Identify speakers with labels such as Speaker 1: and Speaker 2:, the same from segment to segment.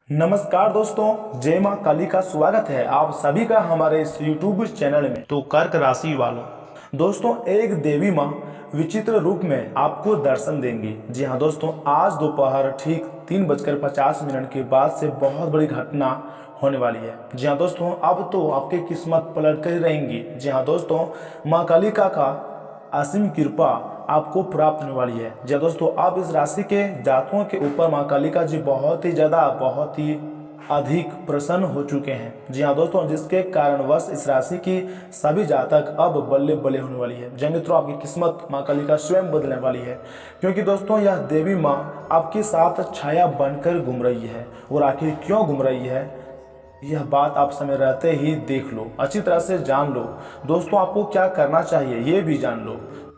Speaker 1: नमस्कार दोस्तों, जय माँ काली का स्वागत है आप सभी का हमारे इस YouTube चैनल में। तो कर्क राशि वालों, दोस्तों एक देवी माँ विचित्र रूप में आपको दर्शन देंगी। जी हाँ दोस्तों, आज दोपहर ठीक 3:50 के बाद से बहुत बड़ी घटना होने वाली है। जी हाँ दोस्तों, अब तो आपकी किस्मत पलट कर ही रहेंगी। जी हाँ दोस्तों, माँ कालिका का असीम कृपा आपको प्राप्त होने वाली है। जी दोस्तों, आप इस राशि के जातकों के ऊपर माँ कालिका जी बहुत ही अधिक प्रसन्न हो चुके हैं। जी हाँ दोस्तों, जिसके कारणवश इस राशि की सभी जातक अब बल्ले बल्ले होने वाली है। जी मित्रों, आपकी किस्मत माँ कालिका स्वयं बदलने वाली है, क्योंकि दोस्तों यह देवी माँ आपके साथ छाया बनकर घूम रही है। और आखिर क्यों घूम रही है, यह बात आप समय रहते ही देख लो, अच्छी तरह से जान लो। दोस्तों आपको क्या करना चाहिए ये भी जान लो।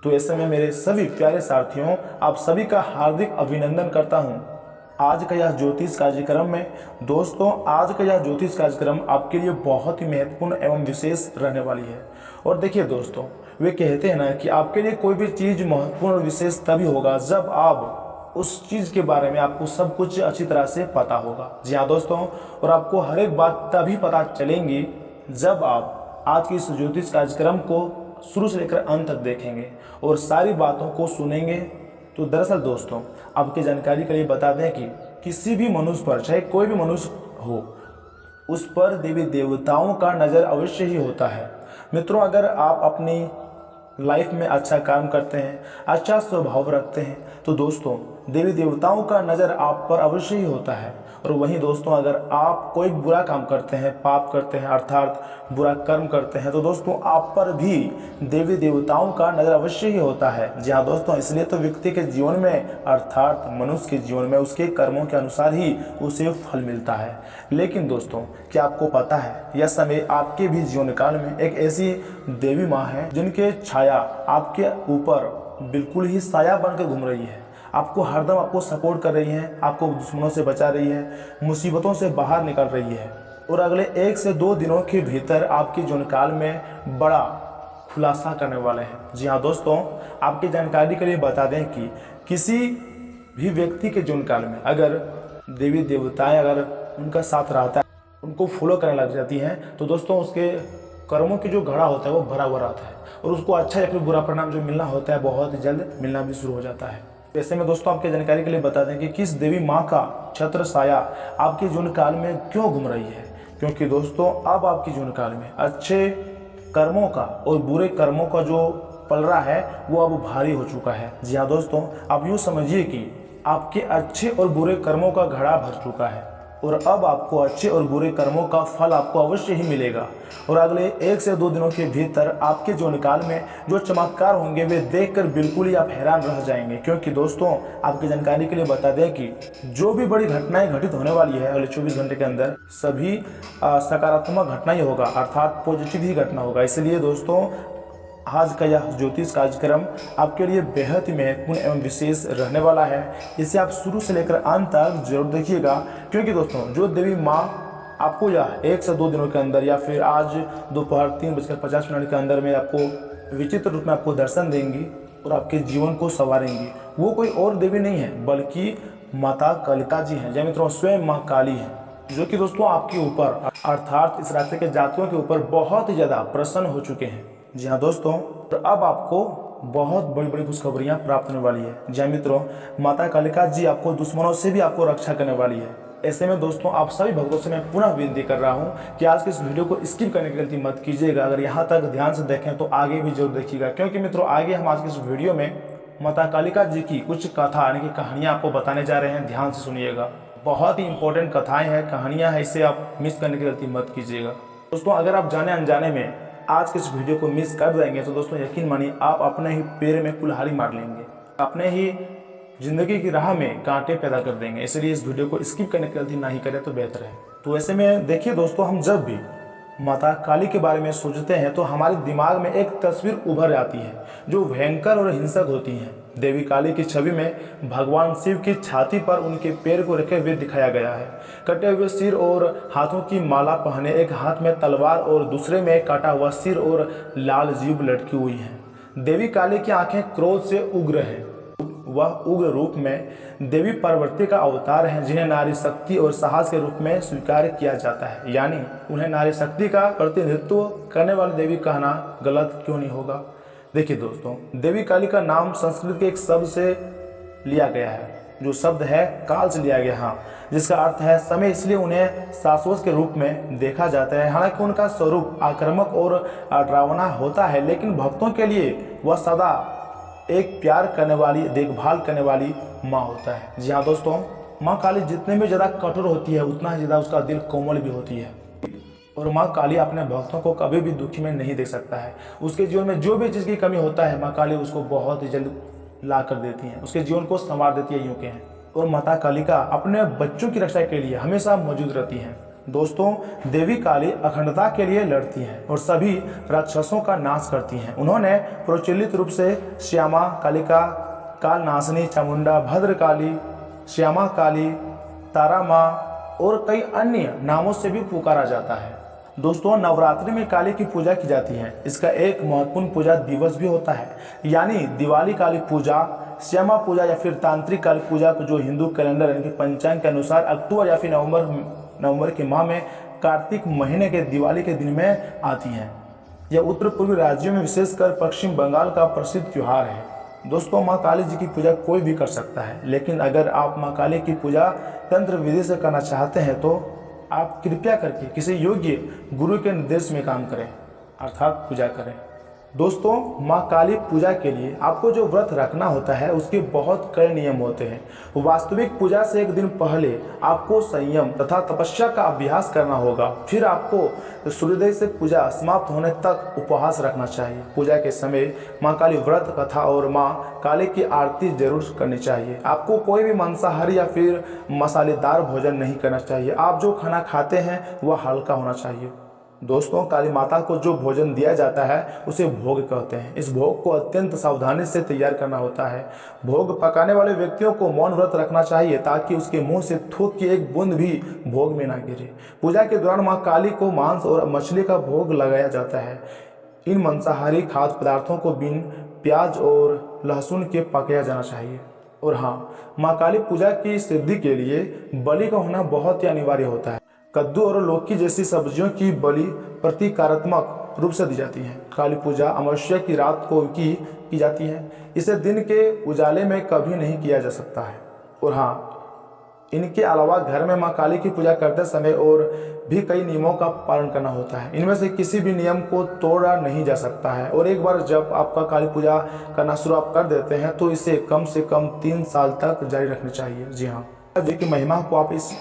Speaker 1: तो ऐसे में मेरे सभी प्यारे साथियों, आप सभी का हार्दिक अभिनंदन करता हूं। आज का यह ज्योतिष कार्यक्रम में दोस्तों, आज का यह ज्योतिष कार्यक्रम आपके लिए बहुत ही महत्वपूर्ण एवं विशेष रहने वाली है। और देखिए दोस्तों, वे कहते हैं ना कि आपके लिए कोई भी चीज़ महत्वपूर्ण और विशेष तभी होगा जब आप उस चीज़ के बारे में आपको सब कुछ अच्छी तरह से पता होगा। जी हाँ दोस्तों, और आपको हर एक बात तभी पता चलेंगी जब आप आज की इस ज्योतिष कार्यक्रम को शुरू से लेकर अंत तक देखेंगे और सारी बातों को सुनेंगे। तो दरअसल दोस्तों, आपकी जानकारी के लिए बता दें कि किसी भी मनुष्य पर, चाहे कोई भी मनुष्य हो, उस पर देवी देवताओं का नज़र अवश्य ही होता है। मित्रों, अगर आप अपनी लाइफ में अच्छा काम करते हैं, अच्छा स्वभाव रखते हैं, तो दोस्तों देवी देवताओं का नज़र आप पर अवश्य ही होता है। और वहीं दोस्तों, अगर आप कोई बुरा काम करते हैं, पाप करते हैं, अर्थात बुरा कर्म करते हैं, तो दोस्तों आप पर भी देवी देवताओं का नज़र अवश्य ही होता है। जी हाँ दोस्तों, इसलिए तो व्यक्ति के जीवन में, अर्थात मनुष्य के जीवन में उसके कर्मों के अनुसार ही उसे फल मिलता है। लेकिन दोस्तों, क्या आपको पता है, यह समय आपके भी जीवन काल में एक ऐसी देवी माँ है जिनके छाया आपके ऊपर बिल्कुल ही साया बनकर घूम रही है। आपको हरदम आपको सपोर्ट कर रही है, आपको दुश्मनों से बचा रही है, मुसीबतों से बाहर निकाल रही है। और अगले 1 से 2 दिनों के भीतर आपके जीवन काल में बड़ा खुलासा करने वाले हैं। जी हाँ दोस्तों, आपकी जानकारी के लिए बता दें कि किसी भी व्यक्ति के जीवन काल में अगर देवी देवताएं अगर उनका साथ रहता है, उनको फॉलो करने लग जाती हैं, तो दोस्तों उसके कर्मों की जो घड़ा होता है वो भरा हुआ रहता है और उसको अच्छा या फिर बुरा परिणाम जो मिलना होता है बहुत ही जल्द मिलना भी शुरू हो जाता है। ऐसे में दोस्तों, आपकी जानकारी के लिए बता दें कि किस देवी माँ का छत्र साया आपके जीवन काल में क्यों घूम रही है। क्योंकि दोस्तों अब आपके जीवन काल में अच्छे कर्मों का और बुरे कर्मों का जो पलड़ा है वो अब भारी हो चुका है। जी हाँ दोस्तों, आप यूँ समझिए कि आपके अच्छे और बुरे कर्मों का घड़ा भर चुका है और अब आपको अच्छे और बुरे कर्मों का फल आपको अवश्य ही मिलेगा। और अगले 1 से 2 दिनों के भीतर आपके जीवन काल में जो चमत्कार होंगे वे देखकर बिल्कुल ही आप हैरान रह जाएंगे। क्योंकि दोस्तों, आपकी जानकारी के लिए बता दें कि जो भी बड़ी घटनाएं घटित होने वाली है अगले 24 घंटे के अंदर, सभी सकारात्मक घटना ही होगा, अर्थात पॉजिटिव ही घटना होगा। इसलिए दोस्तों, आज का यह ज्योतिष कार्यक्रम आपके लिए बेहद ही महत्वपूर्ण एवं विशेष रहने वाला है। इसे आप शुरू से लेकर अंत तक जरूर देखिएगा, क्योंकि दोस्तों जो देवी माँ आपको यह 1 से 2 दिनों के अंदर या फिर आज दोपहर 3:50 के अंदर में आपको विचित्र रूप में आपको दर्शन देंगी और आपके जीवन को संवारेंगी, वो कोई और देवी नहीं है बल्कि माता कालिका जी हैं। जय मित्रों, स्वयं माँ काली हैं, जो कि दोस्तों आपके ऊपर, अर्थात इस राशि के जातकों के ऊपर बहुत ही ज़्यादा प्रसन्न हो चुके हैं। जी हाँ दोस्तों, तो अब आपको बहुत बड़ी बड़ी खुशखबरियाँ प्राप्त होने वाली है। जी हाँ मित्रों, माता कालिका जी आपको दुश्मनों से भी आपको रक्षा करने वाली है। ऐसे में दोस्तों, आप सभी भक्तों से मैं पुनः विनती कर रहा हूँ कि आज के इस वीडियो को स्किप करने की गलती मत कीजिएगा। अगर यहाँ तक ध्यान से देखें तो आगे भी जरूर देखिएगा, क्योंकि मित्रों आगे हम आज के इस वीडियो में माता कालिका जी की कुछ कथा यानी कि कहानियाँ आपको बताने जा रहे हैं। ध्यान से सुनिएगा, बहुत ही इंपॉर्टेंट कथाएँ हैं, कहानियाँ हैं, इसे आप मिस करने की गलती मत कीजिएगा। दोस्तों अगर आप जाने अनजाने में आज के इस वीडियो को मिस कर जाएंगे तो दोस्तों यकीन मानिए आप अपने ही पैर में कुल्हाड़ी मार लेंगे, अपने ही जिंदगी की राह में कांटे पैदा कर देंगे। इसलिए इस वीडियो को स्किप करने की गलती ना ही करें तो बेहतर है। तो ऐसे में देखिए दोस्तों, हम जब भी माता काली के बारे में सोचते हैं तो हमारे दिमाग में एक तस्वीर उभर आती है जो भयंकर और हिंसक होती है। देवी काली की छवि में भगवान शिव की छाती पर उनके पैर को रखे हुए दिखाया गया है। कटे हुए सिर और हाथों की माला पहने, एक हाथ में तलवार और दूसरे में काटा हुआ सिर और लाल जीभ लटकी हुई है। देवी काली की आंखें क्रोध से उग्र है, वह उग्र रूप में देवी पार्वती का अवतार हैं, जिन्हें नारी शक्ति और साहस के रूप में स्वीकार किया जाता है। यानी उन्हें नारी शक्ति का प्रतिनिधित्व करने वाली देवी कहना गलत क्यों नहीं होगा। देखिए दोस्तों, देवी काली का नाम संस्कृत के एक शब्द से लिया गया है, जो शब्द है काल से लिया गया, हाँ, जिसका अर्थ है समय। इसलिए उन्हें शाश्वत के रूप में देखा जाता है। हालांकि उनका स्वरूप आक्रामक और डरावना होता है, लेकिन भक्तों के लिए वह सदा एक प्यार करने वाली, देखभाल करने वाली माँ होता है। जी हाँ दोस्तों, माँ काली जितने भी ज़्यादा कठोर होती है, उतना ही ज़्यादा उसका दिल कोमल भी होती है। और माँ काली अपने भक्तों को कभी भी दुखी में नहीं देख सकता है। उसके जीवन में जो भी चीज़ की कमी होता है, माँ काली उसको बहुत ही जल्द ला कर देती हैं, उसके जीवन को संवार देती है, यूँ कहें। और माता कालिका अपने बच्चों की रक्षा के लिए हमेशा मौजूद रहती हैं। दोस्तों, देवी काली अखंडता के लिए लड़ती हैं और सभी राक्षसों का नाश करती हैं। उन्होंने प्रचलित रूप से श्यामा कालिका, कालनाशिनी, चामुंडा, भद्रकाली, श्यामा काली, तारा माँ और कई अन्य नामों से भी पुकारा जाता है। दोस्तों, नवरात्रि में काली की पूजा की जाती है। इसका एक महत्वपूर्ण पूजा दिवस भी होता है, यानी दिवाली काली पूजा, श्यामा पूजा या फिर तांत्रिक काली पूजा को, जो हिंदू कैलेंडर यानी कि पंचांग के अनुसार अक्टूबर या फिर नवंबर के माह में कार्तिक महीने के दिवाली के दिन में आती हैं। यह उत्तर पूर्वी राज्यों में, विशेषकर पश्चिम बंगाल का प्रसिद्ध त्यौहार है। दोस्तों, माँ काली जी की पूजा कोई भी कर सकता है, लेकिन अगर आप माँ काली की पूजा तंत्र विधि से करना चाहते हैं तो आप कृपया करके किसी योग्य गुरु के निर्देश में काम करें, अर्थात पूजा करें। दोस्तों, माँ काली पूजा के लिए आपको जो व्रत रखना होता है, उसके बहुत कड़े नियम होते हैं। वास्तविक पूजा से एक दिन पहले आपको संयम तथा तपस्या का अभ्यास करना होगा। फिर आपको सूर्योदय से पूजा समाप्त होने तक उपवास रखना चाहिए। पूजा के समय माँ काली व्रत कथा और माँ काली की आरती जरूर करनी चाहिए। आपको कोई भी मांसाहारी या फिर मसालेदार भोजन नहीं करना चाहिए। आप जो खाना खाते हैं वह हल्का होना चाहिए। दोस्तों, काली माता को जो भोजन दिया जाता है उसे भोग कहते हैं। इस भोग को अत्यंत सावधानी से तैयार करना होता है। भोग पकाने वाले व्यक्तियों को मौन व्रत रखना चाहिए, ताकि उसके मुंह से थूक की एक बूंद भी भोग में ना गिरे। पूजा के दौरान माँ काली को मांस और मछली का भोग लगाया जाता है। इन मांसाहारी खाद्य पदार्थों को बिन प्याज और लहसुन के पकाया जाना चाहिए। और हाँ, माँ काली पूजा की सिद्धि के लिए बलि का होना बहुत ही अनिवार्य होता है। कद्दू और लौकी जैसी सब्जियों की बलि प्रतीकात्मक रूप से दी जाती है। काली पूजा अमावस्या की रात को की जाती है। इसे दिन के उजाले में कभी नहीं किया जा सकता है। और हाँ, इनके अलावा घर में माँ काली की पूजा करते समय और भी कई नियमों का पालन करना होता है। इनमें से किसी भी नियम को तोड़ा नहीं जा सकता है। और एक बार जब आपका काली पूजा करना शुरू आप कर देते हैं तो इसे कम से कम 3 साल तक जारी रखनी चाहिए। जी हाँ, जी की महिमा को आप इस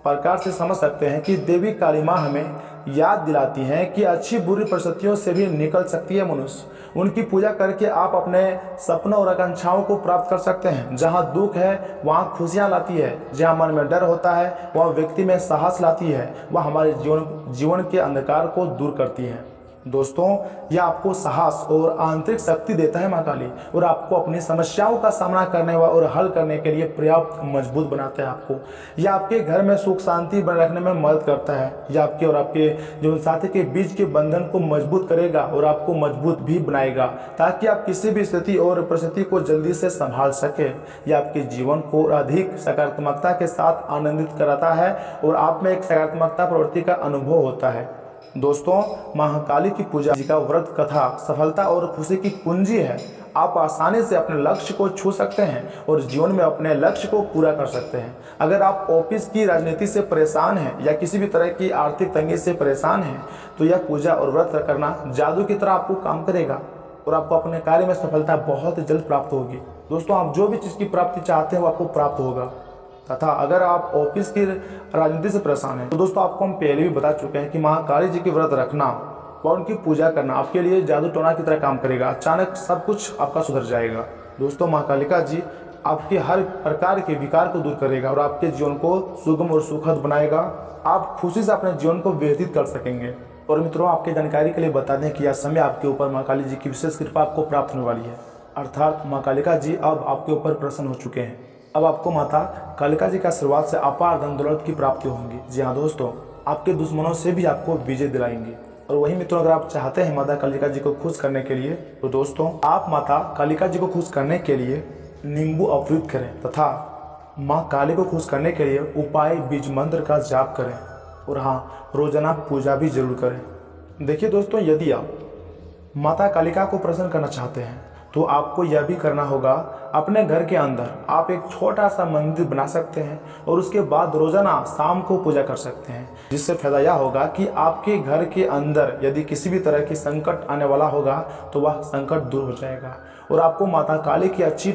Speaker 1: प्रकार से समझ सकते हैं कि देवी काली माँ हमें याद दिलाती हैं कि अच्छी बुरी परिस्थितियों से भी निकल सकती है मनुष्य। उनकी पूजा करके आप अपने सपनों और आकांक्षाओं को प्राप्त कर सकते हैं। जहाँ दुख है वहाँ खुशियाँ लाती है, जहाँ मन में डर होता है वहाँ व्यक्ति में साहस लाती है, वह हमारे जीवन के अंधकार को दूर करती है। दोस्तों, यह आपको साहस और आंतरिक शक्ति देता है माँ काली, और आपको अपनी समस्याओं का सामना करने और हल करने के लिए पर्याप्त मजबूत बनाता है। आपको यह आपके घर में सुख शांति बनाए रखने में मदद करता है। यह आपके और आपके जीवन साथी के बीच के बंधन को मजबूत करेगा और आपको मजबूत भी बनाएगा, ताकि आप किसी भी स्थिति और परिस्थिति को जल्दी से संभाल सके। यह आपके जीवन को अधिक सकारात्मकता के साथ आनंदित कराता है और आप में एक सकारात्मकता प्रवृत्ति का अनुभव होता है। दोस्तों, महाकाली की पूजा जी का व्रत कथा सफलता और खुशी की कुंजी है। आप आसानी से अपने लक्ष्य को छू सकते हैं और जीवन में अपने लक्ष्य को पूरा कर सकते हैं। अगर आप ऑफिस की राजनीति से परेशान हैं या किसी भी तरह की आर्थिक तंगी से परेशान हैं, तो यह पूजा और व्रत करना जादू की तरह आपको काम करेगा और आपको अपने कार्य में सफलता बहुत जल्द प्राप्त होगी। दोस्तों, आप जो भी चीज़ की प्राप्ति चाहते हैं वो आपको प्राप्त होगा। तथा अगर आप ऑफिस की राजनीति से परेशान हैं, तो दोस्तों आपको हम पहले भी बता चुके हैं कि महाकाली जी की व्रत रखना और उनकी पूजा करना आपके लिए जादू टोना की तरह काम करेगा। अचानक सब कुछ आपका सुधर जाएगा। दोस्तों, माँ कालिका जी आपके हर प्रकार के विकार को दूर करेगा और आपके जीवन को सुगम और सुखद बनाएगा। आप खुशी से अपने जीवन को व्यतीत कर सकेंगे। और मित्रों, आपकी जानकारी के लिए बता दें कि यह समय आपके ऊपर माँ काली जी की विशेष कृपा आपको प्राप्त होने वाली है, अर्थात माँ कालिका जी अब आपके ऊपर प्रसन्न हो चुके हैं। अब आपको माता कालिका जी के आशीर्वाद से अपार धन दौलत की प्राप्ति होंगी। जी हाँ दोस्तों, आपके दुश्मनों से भी आपको विजय दिलाएंगे। और वही मित्रों, अगर आप चाहते हैं माता कालिका जी को खुश करने के लिए, तो दोस्तों आप माता कालिका जी को खुश करने के लिए नींबू अवरुद्ध करें तथा माँ काली को खुश करने के लिए उपाय बीज मंत्र का जाप करें और हाँ, रोजाना पूजा भी जरूर करें। देखिए दोस्तों, यदि आप माता कालिका को प्रसन्न करना चाहते हैं तो आपको यह भी करना होगा, अपने घर के अंदर आप एक छोटा सा मंदिर बना सकते हैं और उसके बाद रोजाना शाम को पूजा कर सकते हैं, जिससे फायदा यह होगा कि आपके घर के अंदर यदि किसी भी तरह की संकट आने वाला होगा तो वह संकट दूर हो जाएगा और आपको माता काली की अच्छी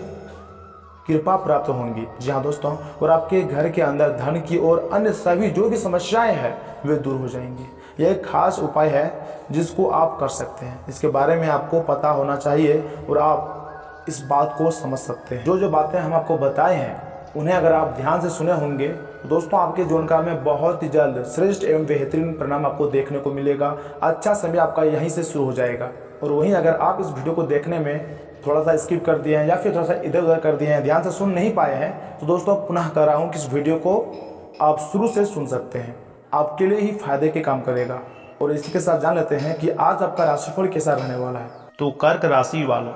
Speaker 1: कृपा प्राप्त होंगी। जी हाँ दोस्तों, और आपके घर के अंदर धन की और अन्य सभी जो भी समस्याएं हैं वे दूर हो जाएंगी। यह एक खास उपाय है जिसको आप कर सकते हैं। इसके बारे में आपको पता होना चाहिए और आप इस बात को समझ सकते हैं। जो जो बातें हम आपको बताए हैं उन्हें अगर आप ध्यान से सुने होंगे तो दोस्तों आपके जीवनकाल में बहुत ही जल्द श्रेष्ठ एवं बेहतरीन परिणाम आपको देखने को मिलेगा। अच्छा समय आपका यहीं से शुरू हो जाएगा। और वहीं अगर आप इस वीडियो को देखने में थोड़ा सा स्किप कर दिए हैं या फिर थोड़ा सा इधर उधर कर दिए हैं, ध्यान से सुन नहीं पाए हैं, तो दोस्तों पुनः कह रहा हूँ कि इस वीडियो को आप शुरू से सुन सकते हैं, आपके लिए ही फायदे के काम करेगा। और इसी के साथ जान लेते हैं कि आज आपका राशिफल कैसा रहने वाला है। तो कर्क राशि वालों,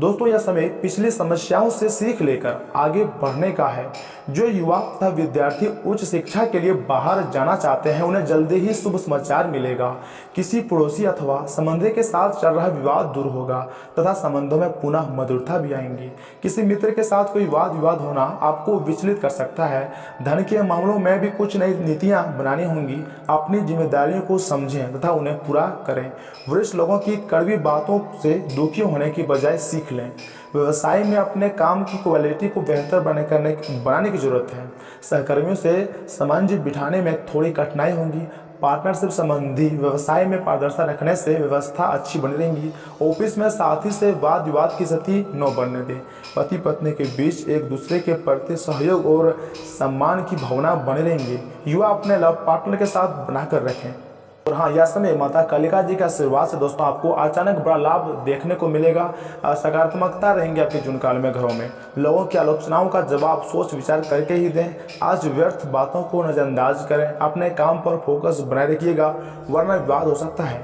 Speaker 1: दोस्तों यह समय पिछली समस्याओं से सीख लेकर आगे बढ़ने का है। जो युवा तथा विद्यार्थी उच्च शिक्षा के लिए बाहर जाना चाहते हैं उन्हें जल्दी ही शुभ समाचार मिलेगा। किसी पड़ोसी अथवा संबंधी के साथ चल रहा विवाद दूर होगा तथा संबंधों में पुनः मधुरता भी आएंगी। किसी मित्र के साथ कोई वाद विवाद होना आपको विचलित कर सकता है। धन के मामलों में भी कुछ नई नीतियां बनानी होंगी। अपनी जिम्मेदारियों को समझें तथा उन्हें पूरा करें। वरिष्ठ लोगों की कड़वी बातों से दुखी होने की बजाय सीख लें। व्यवसाय में अपने काम की क्वालिटी को बेहतर बनाने की जरूरत है। सहकर्मियों से सामंजस्य बिठाने में थोड़ी कठिनाई होगी। पार्टनरशिप संबंधी व्यवसाय में पारदर्शिता रखने से व्यवस्था अच्छी बनी रहेगी। ऑफिस में साथी से वाद विवाद की स्थिति न बनने दें। पति पत्नी के बीच एक दूसरे के प्रति सहयोग और सम्मान की भावना बनी रहेंगी। युवा अपने लव पार्टनर के साथ बनाकर रखें। और हाँ, यह समय माता कालिका जी के आशीर्वाद से दोस्तों आपको अचानक बड़ा लाभ देखने को मिलेगा। सकारात्मकता रहेंगे आपके जीवन काल में। घरों में लोगों की आलोचनाओं का जवाब सोच विचार करके ही दें। आज व्यर्थ बातों को नजरअंदाज करें। अपने काम पर फोकस बनाए रखिएगा, वरना विवाद हो सकता है।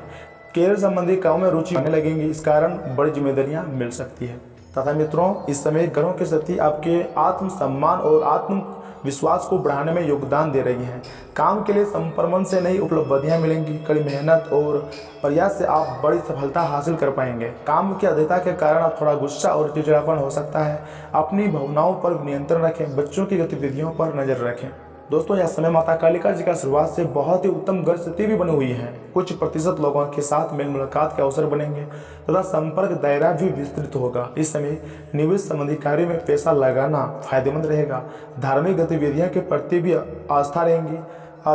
Speaker 1: कैरियर संबंधी कामों में रुचि होने लगेंगी, इस कारण बड़ी जिम्मेदारियां मिल सकती है। तथा मित्रों, इस समय ग्रहों की स्थिति आपके आत्मसम्मान और आत्म विश्वास को बढ़ाने में योगदान दे रही है। काम के लिए संपर्मन से नई उपलब्धियां मिलेंगी। कड़ी मेहनत और प्रयास से आप बड़ी सफलता हासिल कर पाएंगे। काम की अधिकता के कारण आप थोड़ा गुस्सा और चिड़चिड़ापन हो सकता है। अपनी भावनाओं पर नियंत्रण रखें। बच्चों की गतिविधियों पर नजर रखें। दोस्तों यह समय माता कालिका जी का शुरुआत से बहुत ही उत्तम ग्रह स्थिति भी बनी हुई है। कुछ प्रतिशत लोगों के साथ मेल मुलाकात के अवसर बनेंगे तथा संपर्क दायरा भी विस्तृत होगा। इस समय निवेश संबंधी कार्यों में पैसा लगाना फायदेमंद रहेगा। धार्मिक गतिविधियों के प्रति भी आस्था रहेंगी।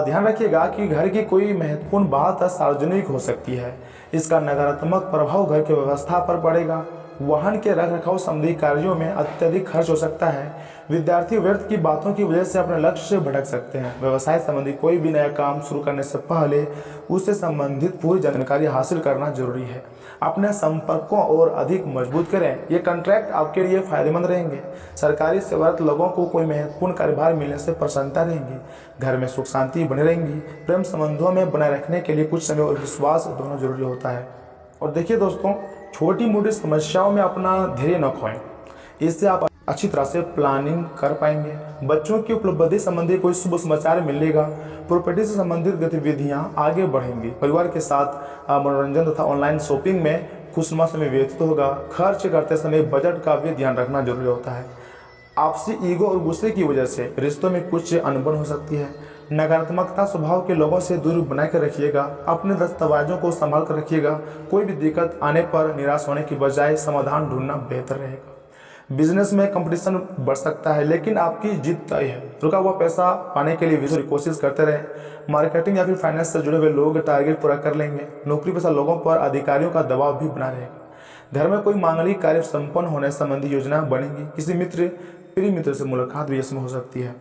Speaker 1: ध्यान रखिएगा कि घर की कोई महत्वपूर्ण बात सार्वजनिक हो सकती है। इसका नकारात्मक प्रभाव घर की व्यवस्था पर पड़ेगा। वाहन के रख रखाव संबंधी कार्यों में अत्यधिक खर्च हो सकता है। विद्यार्थी व्यर्थ की बातों की वजह से अपने लक्ष्य से भटक सकते हैं। व्यवसाय संबंधी कोई भी नया काम शुरू करने से पहले उससे संबंधित पूरी जानकारी हासिल करना जरूरी है। अपने संपर्कों और अधिक मजबूत करें। ये कॉन्ट्रैक्ट आपके लिए फायदेमंद रहेंगे। सरकारी सेवारत लोगों को कोई महत्वपूर्ण कार्यभार मिलने से प्रसन्नता रहेंगी। घर में सुख शांति बनी रहेंगी। प्रेम संबंधों में बनाए रखने के लिए कुछ समय और विश्वास दोनों जरूरी होता है। और देखिए दोस्तों, छोटी मोटी समस्याओं में अपना धैर्य न खोएं। इससे आप अच्छी तरह से प्लानिंग कर पाएंगे। बच्चों की उपलब्धि संबंधी कोई शुभ समाचार मिलेगा। प्रॉपर्टी से संबंधित गतिविधियां आगे बढ़ेंगी। परिवार के साथ मनोरंजन तथा ऑनलाइन शॉपिंग में खुशनुमा समय व्यतीत होगा। खर्च करते समय बजट का भी ध्यान रखना जरूरी होता है। आपसी ईगो और गुस्से की वजह से रिश्तों में कुछ अनबन हो सकती है। नकारात्मकता स्वभाव के लोगों से दूर बना कर रखिएगा। अपने दस्तावेजों को संभाल कर रखिएगा। कोई भी दिक्कत आने पर निराश होने की बजाय समाधान ढूंढना बेहतर रहेगा। बिजनेस में कंपटीशन बढ़ सकता है, लेकिन आपकी जीत तय है। रुका हुआ पैसा पाने के लिए विशेष कोशिश करते रहें। मार्केटिंग या फिर फाइनेंस से जुड़े हुए लोग टारगेट पूरा कर लेंगे। नौकरी पेशा लोगों पर अधिकारियों का दबाव भी बना रहेगा। घर में कोई मांगलिक कार्य संपन्न होने संबंधी योजना बनेगी। किसी प्रिय मित्र से मुलाकात भी इसमें हो सकती है।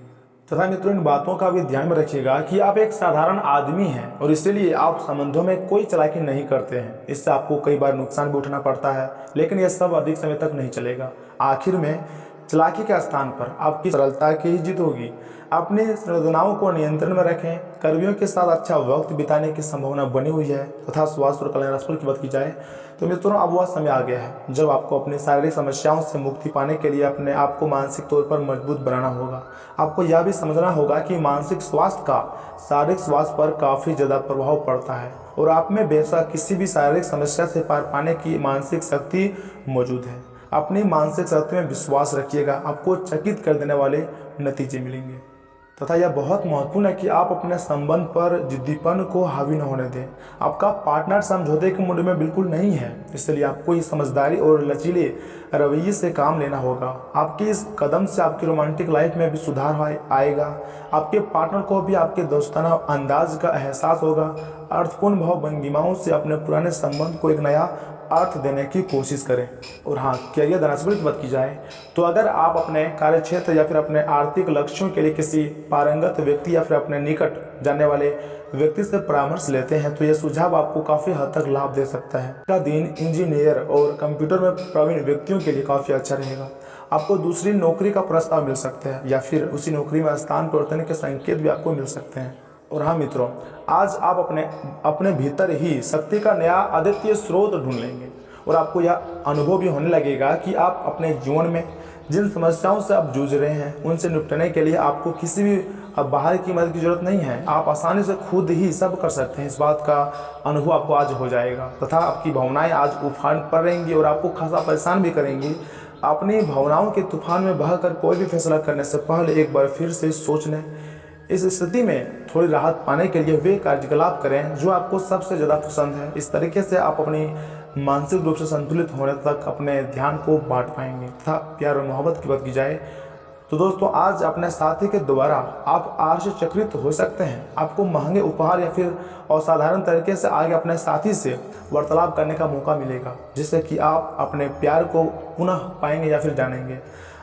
Speaker 1: तथा मित्रों, इन बातों का भी ध्यान में रखिएगा कि आप एक साधारण आदमी हैं और इसीलिए आप संबंधों में कोई चालाकी नहीं करते हैं। इससे आपको कई बार नुकसान भी उठाना पड़ता है, लेकिन यह सब अधिक समय तक नहीं चलेगा। आखिर में चालाकी के स्थान पर आपकी सरलता की ही जीत होगी। अपनी संवेदनाओं को नियंत्रण में रखें। कर्मियों के साथ अच्छा वक्त बिताने की संभावना बनी हुई है। तथा स्वास्थ्य और कल्याण राशिफल की बात की जाए तो मित्रों, अब वह समय आ गया है जब आपको अपनी शारीरिक समस्याओं से मुक्ति पाने के लिए अपने आप को मानसिक तौर पर मजबूत बनाना होगा। आपको यह भी समझना होगा कि मानसिक स्वास्थ्य का शारीरिक स्वास्थ्य पर काफ़ी ज़्यादा प्रभाव पड़ता है और आप में बेशक किसी भी शारीरिक समस्या से पार पाने की मानसिक शक्ति मौजूद है। अपनी मानसिक शक्ति में विश्वास रखिएगा, आपको चकित कर देने वाले नतीजे मिलेंगे। तथा यह बहुत महत्वपूर्ण है कि आप अपने संबंध पर जिद्दीपन को हावी न होने दें। आपका पार्टनर समझौते के मूड में बिल्कुल नहीं है, इसलिए आपको इस समझदारी और लचीले रवैये से काम लेना होगा। आपके इस कदम से आपकी रोमांटिक लाइफ में भी सुधार आएगा। आपके पार्टनर को भी आपके दोस्ताना अंदाज का एहसास होगा। अर्थपूर्ण भाव भंगिमाओं से अपने पुराने संबंध को एक नया अर्थ देने की कोशिश करें। और हाँ, करियर धनराशि की बात की जाए तो अगर आप अपने कार्यक्षेत्र या फिर अपने आर्थिक लक्ष्यों के लिए किसी पारंगत व्यक्ति या फिर अपने निकट जानने वाले व्यक्ति से परामर्श लेते हैं तो यह सुझाव आपको काफ़ी हद तक लाभ दे सकता है। का दिन इंजीनियर और कंप्यूटर में प्रवीण व्यक्तियों के लिए काफ़ी अच्छा रहेगा। आपको दूसरी नौकरी का प्रस्ताव मिल सकता है या फिर उसी नौकरी में स्थान परिवर्तन के संकेत भी आपको मिल सकते हैं। और हाँ मित्रों, आज आप अपने भीतर ही शक्ति का नया अद्वितीय स्रोत ढूंढ लेंगे और आपको यह अनुभव भी होने लगेगा कि आप अपने जीवन में जिन समस्याओं से आप जूझ रहे हैं उनसे निपटने के लिए आपको किसी भी बाहर की मदद की जरूरत नहीं है। आप आसानी से खुद ही सब कर सकते हैं। इस बात का अनुभव आपको आज हो जाएगा तथा आपकी भावनाएं आज उफान पर रहेंगी और आपको खासा परेशान भी करेंगी। अपनी भावनाओं के तूफान में बहकर कोई भी फैसला करने से पहले एक बार फिर से सोच लें। इस स्थिति में थोड़ी राहत पाने के लिए वे कार्यकलाप करें जो आपको सबसे ज़्यादा पसंद है। इस तरीके से आप अपनी मानसिक रूप से संतुलित होने तक अपने ध्यान को बांट पाएंगे। तथा प्यार और मोहब्बत की बात की जाए तो दोस्तों, आज अपने साथी के द्वारा आप आश्चर्यचकित हो सकते हैं। आपको महंगे उपहार या फिर असाधारण तरीके से आगे अपने साथी से वार्तालाप करने का मौका मिलेगा, जिससे कि आप अपने प्यार को पुनः पाएंगे या फिर जानेंगे।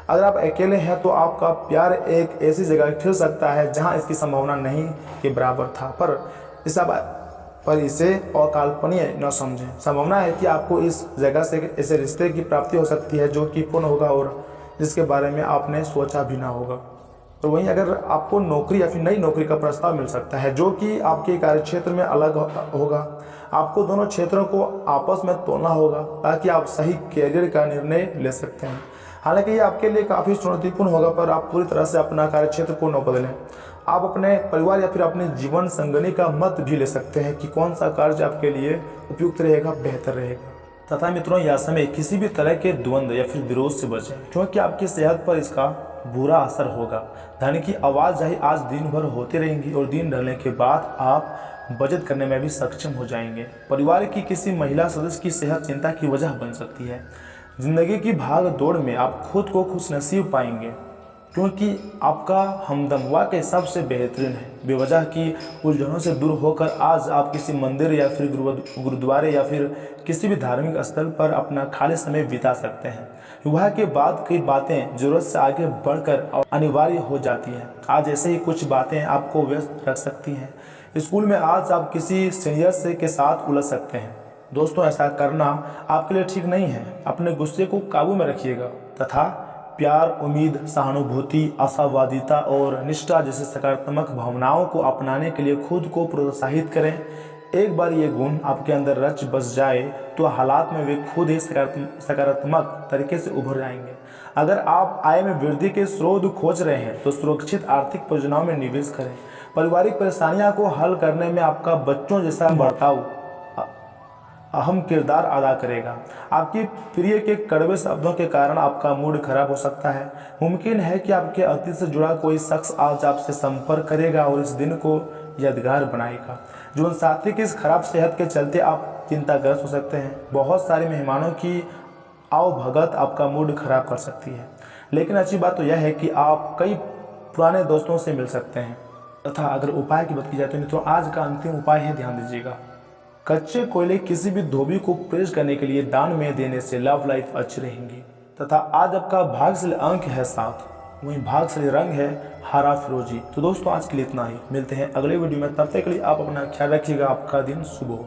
Speaker 1: अगर आप अकेले हैं तो आपका प्यार एक ऐसी जगह खिल सकता है जहां इसकी संभावना नहीं के बराबर था, पर इसे अकाल्पनीय न समझें। संभावना है कि आपको इस जगह से ऐसे रिश्ते की प्राप्ति हो सकती है जो कि पूर्ण होगा और जिसके बारे में आपने सोचा भी ना होगा। तो वहीं अगर आपको नौकरी या फिर नई नौकरी का प्रस्ताव मिल सकता है जो कि आपके कार्यक्षेत्र में अलग होगा। आपको दोनों क्षेत्रों को आपस में तोड़ना होगा ताकि आप सही कैरियर का निर्णय ले सकते हैं। हालांकि ये आपके लिए काफ़ी चुनौतीपूर्ण होगा, पर आप पूरी तरह से अपना कार्यक्षेत्र को न बदलें। आप अपने परिवार या फिर अपने जीवन संगनी का मत भी ले सकते हैं कि कौन सा कार्य आपके लिए उपयुक्त रहेगा, बेहतर रहेगा। तथा मित्रों, यह समय किसी भी तरह के द्वंद्व या फिर विरोध से बचें, क्योंकि आपकी सेहत पर इसका बुरा असर होगा। धन की आवाजाही आज दिन भर होती रहेंगी और दिन ढलने के बाद आप बचत करने में भी सक्षम हो जाएंगे। परिवार की किसी महिला सदस्य की सेहत चिंता की वजह बन सकती है। जिंदगी की भाग दौड़ में आप खुद को खुशनसीब पाएंगे, क्योंकि आपका हमदम वाकई सबसे बेहतरीन है। बेवजह की उलझनों से दूर होकर आज आप किसी मंदिर या फिर गुरुद्वारे या फिर किसी भी धार्मिक स्थल पर अपना खाली समय बिता सकते हैं। विवाह के बाद कई बातें जरूरत से आगे बढ़कर अनिवार्य हो जाती हैं। आज ऐसे ही कुछ बातें आपको व्यस्त रख सकती हैं। स्कूल में आज आप किसी सीनियर के साथ उलझ सकते हैं। दोस्तों, ऐसा करना आपके लिए ठीक नहीं है। अपने गुस्से को काबू में रखिएगा तथा प्यार, उम्मीद, सहानुभूति, आशावादिता और निष्ठा जैसे सकारात्मक भावनाओं को अपनाने के लिए खुद को प्रोत्साहित करें। एक बार ये गुण आपके अंदर रच बस जाए तो हालात में वे खुद ही सकारात्मक तरीके से उभर जाएंगे। अगर आप आय में वृद्धि के स्रोत खोज रहे हैं तो सुरक्षित आर्थिक परियोजनाओं में निवेश करें। पारिवारिक परेशानियों को हल करने में आपका बच्चों जैसा बर्ताव अहम किरदार अदा करेगा। आपकी प्रिय के कड़वे शब्दों के कारण आपका मूड खराब हो सकता है। मुमकिन है कि आपके अतीत से जुड़ा कोई शख्स आज आपसे संपर्क करेगा और इस दिन को यादगार बनाएगा। जीवन साथी की इस खराब सेहत के चलते आप चिंताग्रस्त हो सकते हैं। बहुत सारे मेहमानों की आवभगत आपका मूड खराब कर सकती है, लेकिन अच्छी बात तो यह है कि आप कई पुराने दोस्तों से मिल सकते हैं। तथा अगर उपाय की बात की जाए तो मित्रों, आज का अंतिम उपाय है, ध्यान दीजिएगा। कच्चे कोयले किसी भी धोबी को प्रेस करने के लिए दान में देने से लव लाइफ अच्छी रहेंगी। तथा आज आपका भाग्यशाली अंक है 7, वहीं भाग्यशाली रंग है हरा फिरोजी। तो दोस्तों, आज के लिए इतना ही। मिलते हैं अगले वीडियो में, तब तक के लिए आप अपना ख्याल रखिएगा। आपका दिन शुभ हो।